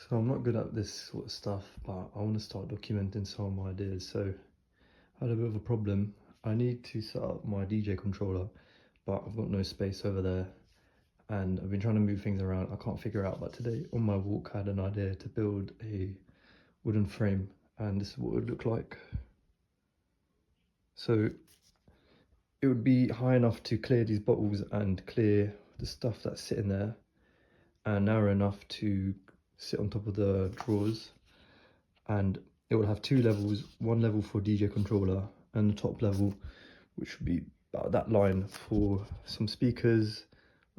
So I'm not good at this sort of stuff, but I want to start documenting some of my ideas. So I had a bit of a problem. I need to set up my DJ controller, but I've got no space over there. And I've been trying to move things around. I can't figure out, but today on my walk, I had an idea to build a wooden frame, and this is what it would look like. So it would be high enough to clear these bottles and clear the stuff that's sitting there, and narrow enough to sit on top of the drawers. And it will have two levels, one level for DJ controller and the top level, which would be about that line, for some speakers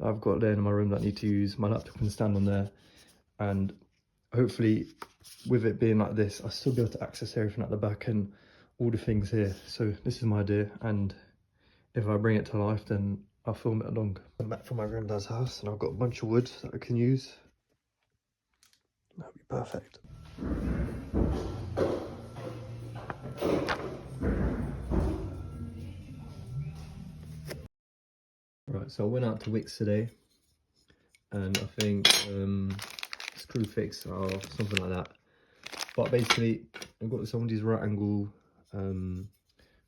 I've got there in my room that I need to use. My laptop can stand on there, and hopefully with it being like this, I'll still be able to access everything at the back and all the things here. So this is my idea, and if I bring it to life, then I'll film it along. I'm back from my granddad's house and I've got a bunch of wood that I can use. That'd be perfect. Right, so I went out to Wix today, and I think screw fix or something like that. But basically, I've got some of these right angle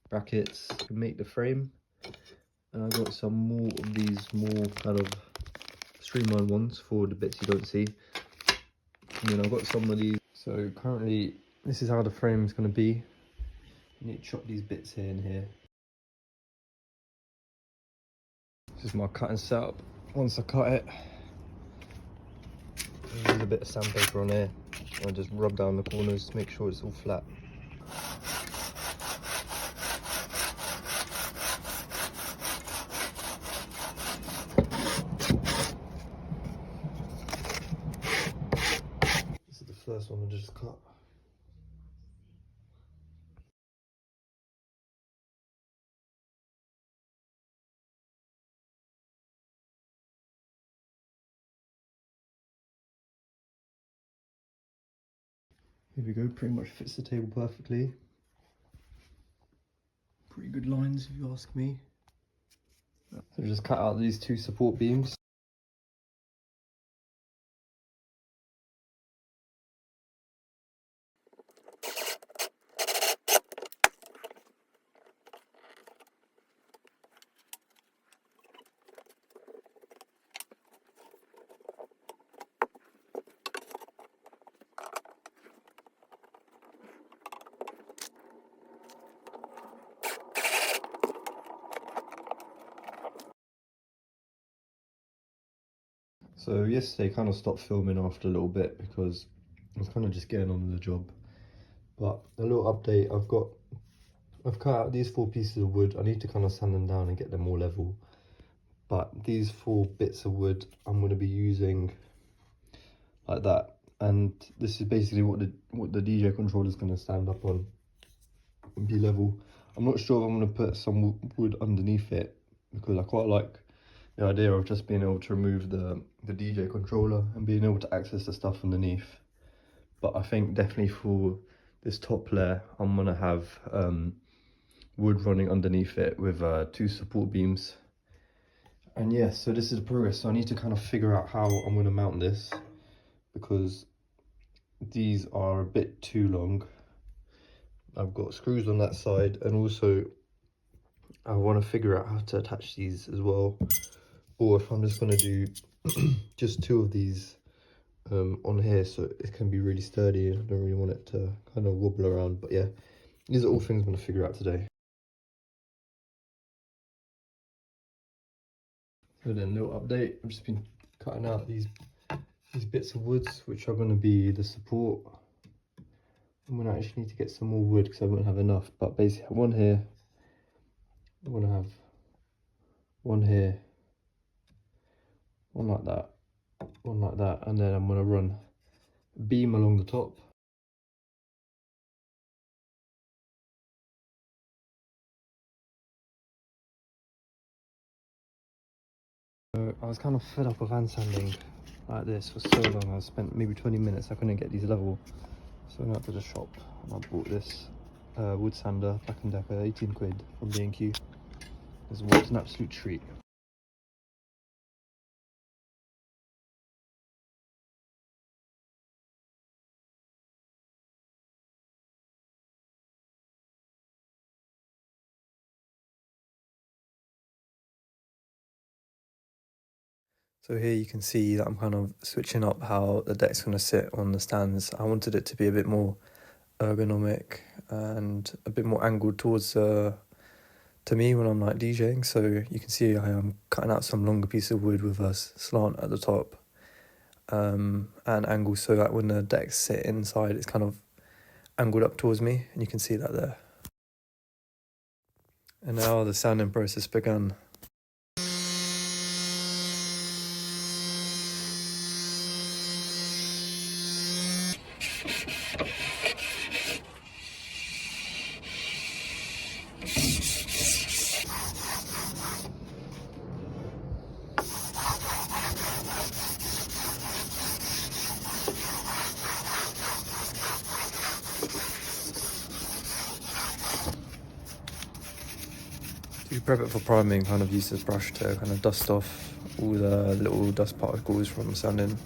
brackets to make the frame, and I've got some more of these more kind of streamline ones for the bits you don't see. And then I've got some of these. So currently, this is how the frame is going to be. You need to chop these bits here and here. This is my cutting setup. Once I cut it, use a bit of sandpaper on here. I just rub down the corners to make sure it's all flat. This is the first one I just cut. Here we go, pretty much fits the table perfectly. Pretty good lines if you ask me. So just cut out these two support beams. So yesterday kind of stopped filming after a little bit because I was kind of just getting on with the job. But a little update, I've cut out these 4 pieces of wood. I need to kind of sand them down and get them more level. But these 4 bits of wood I'm going to be using like that. And this is basically what the DJ controller is going to stand up on and be level. I'm not sure if I'm going to put some wood underneath it, because I quite like the idea of just being able to remove the DJ controller and being able to access the stuff underneath. But I think definitely for this top layer, I'm going to have wood running underneath it with 2 support beams. And yeah, so this is the progress. So I need to kind of figure out how I'm going to mount this, because these are a bit too long. I've got screws on that side, and also I want to figure out how to attach these as well, or if I'm just going to do just 2 of these on here, so it can be really sturdy. I don't really want it to kind of wobble around. But yeah, these are all things I'm going to figure out today. So then, little update, I've just been cutting out these bits of woods, which are going to be the support. I'm going to actually need to get some more wood because I won't have enough, but basically one here, I'm going to have one here, one like that, one like that, and then I'm going to run a beam along the top. So I was kind of fed up of hand sanding like this for so long. I spent maybe 20 minutes, I couldn't get these level. So I went out to the shop and I bought this wood sander, Black & Decker, 18 quid from B&Q. This was an absolute treat. So here you can see that I'm kind of switching up how the deck's going to sit on the stands. I wanted it to be a bit more ergonomic and a bit more angled towards to me when I'm like DJing. So you can see I am cutting out some longer piece of wood with a slant at the top and angle, so that when the decks sit inside it's kind of angled up towards me, and you can see that there. And now the sounding process began. To prep it for priming, kind of use this brush to kind of dust off all the little dust particles from sanding.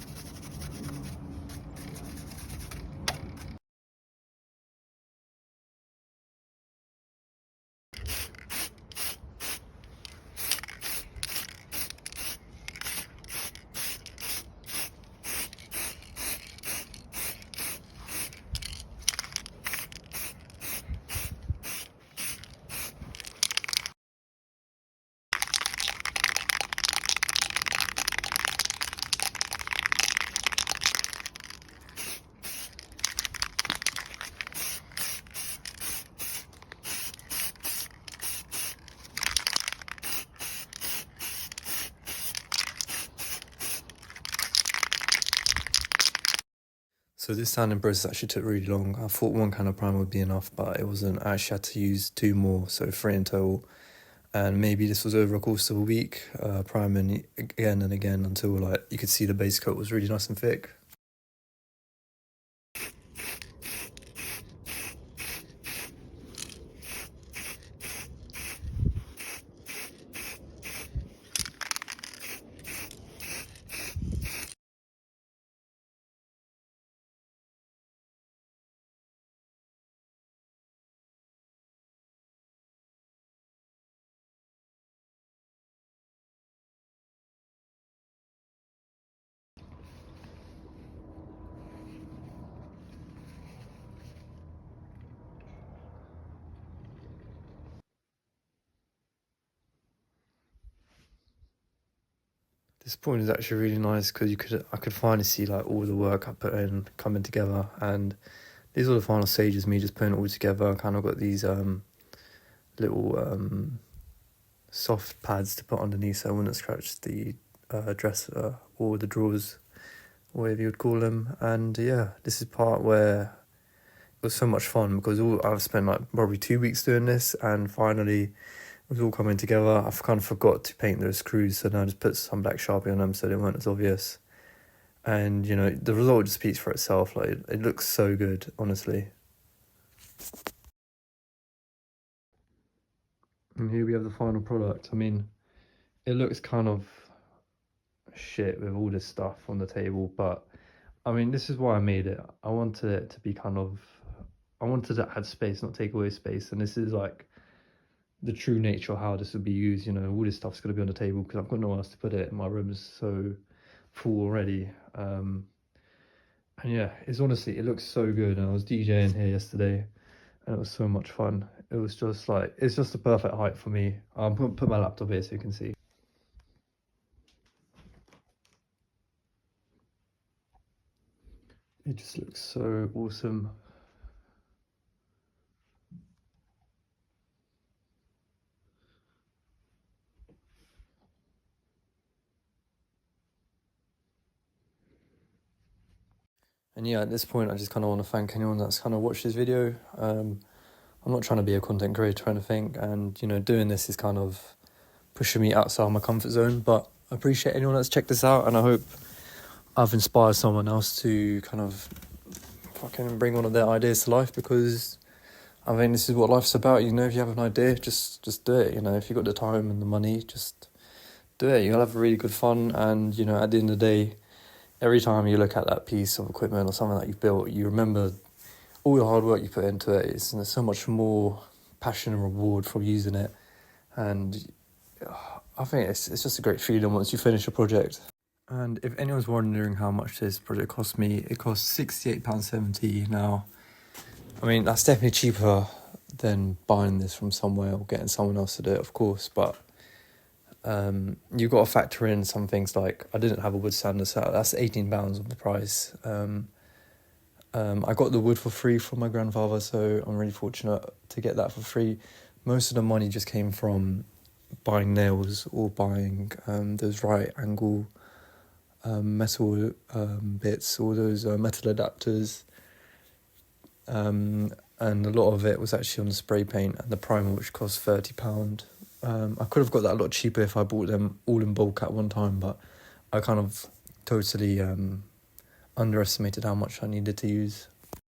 So this sanding process actually took really long. I thought one can of primer would be enough, but it wasn't. I actually had to use 2 more, so 3 in total. And maybe this was over a course of a week, priming again and again until like you could see the base coat was really nice and thick. This point is actually really nice because I could finally see like all the work I put in coming together, and these are the final stages, me just putting it all together. I kind of got these little soft pads to put underneath so I wouldn't scratch the dresser or the drawers, whatever you would call them. And yeah, this is part where it was so much fun because I've spent like probably 2 weeks doing this, and finally it was all coming together. I kind of forgot to paint those screws, so now I just put some black Sharpie on them so they weren't as obvious. And you know, the result just speaks for itself. Like it looks so good, honestly. And here we have the final product. I mean, it looks kind of shit with all this stuff on the table, but I mean, this is why I made it. I wanted it to be I wanted to add space, not take away space. And this is like the true nature of how this would be used. You know, all this stuff's going to be on the table because I've got nowhere else to put it. My room is so full already. And yeah, it looks so good. And I was DJing here yesterday and it was so much fun. It was just like, it's just the perfect height for me. I'm going to put my laptop here so you can see. It just looks so awesome. And yeah, at this point, I just kind of want to thank anyone that's kind of watched this video. I'm not trying to be a content creator or anything, and you know, doing this is kind of pushing me outside my comfort zone. But I appreciate anyone that's checked this out, and I hope I've inspired someone else to kind of fucking bring one of their ideas to life, because I mean, this is what life's about. You know, if you have an idea, just do it. You know, if you've got the time and the money, just do it. You'll have really good fun, and you know, at the end of the day, every time you look at that piece of equipment or something that you've built, you remember all the hard work you put into it. There's so much more passion and reward from using it. And I think it's just a great feeling once you finish a project. And if anyone's wondering how much this project cost me, it cost £68.70 now. I mean, that's definitely cheaper than buying this from somewhere or getting someone else to do it, of course, but you've got to factor in some things like I didn't have a wood sander set up. That's £18 of the price. I got the wood for free from my grandfather, so I'm really fortunate to get that for free. Most of the money just came from buying nails or buying those right angle metal bits, all those metal adapters. And a lot of it was actually on the spray paint and the primer, which cost £30. I could have got that a lot cheaper if I bought them all in bulk at one time, but I kind of totally underestimated how much I needed to use.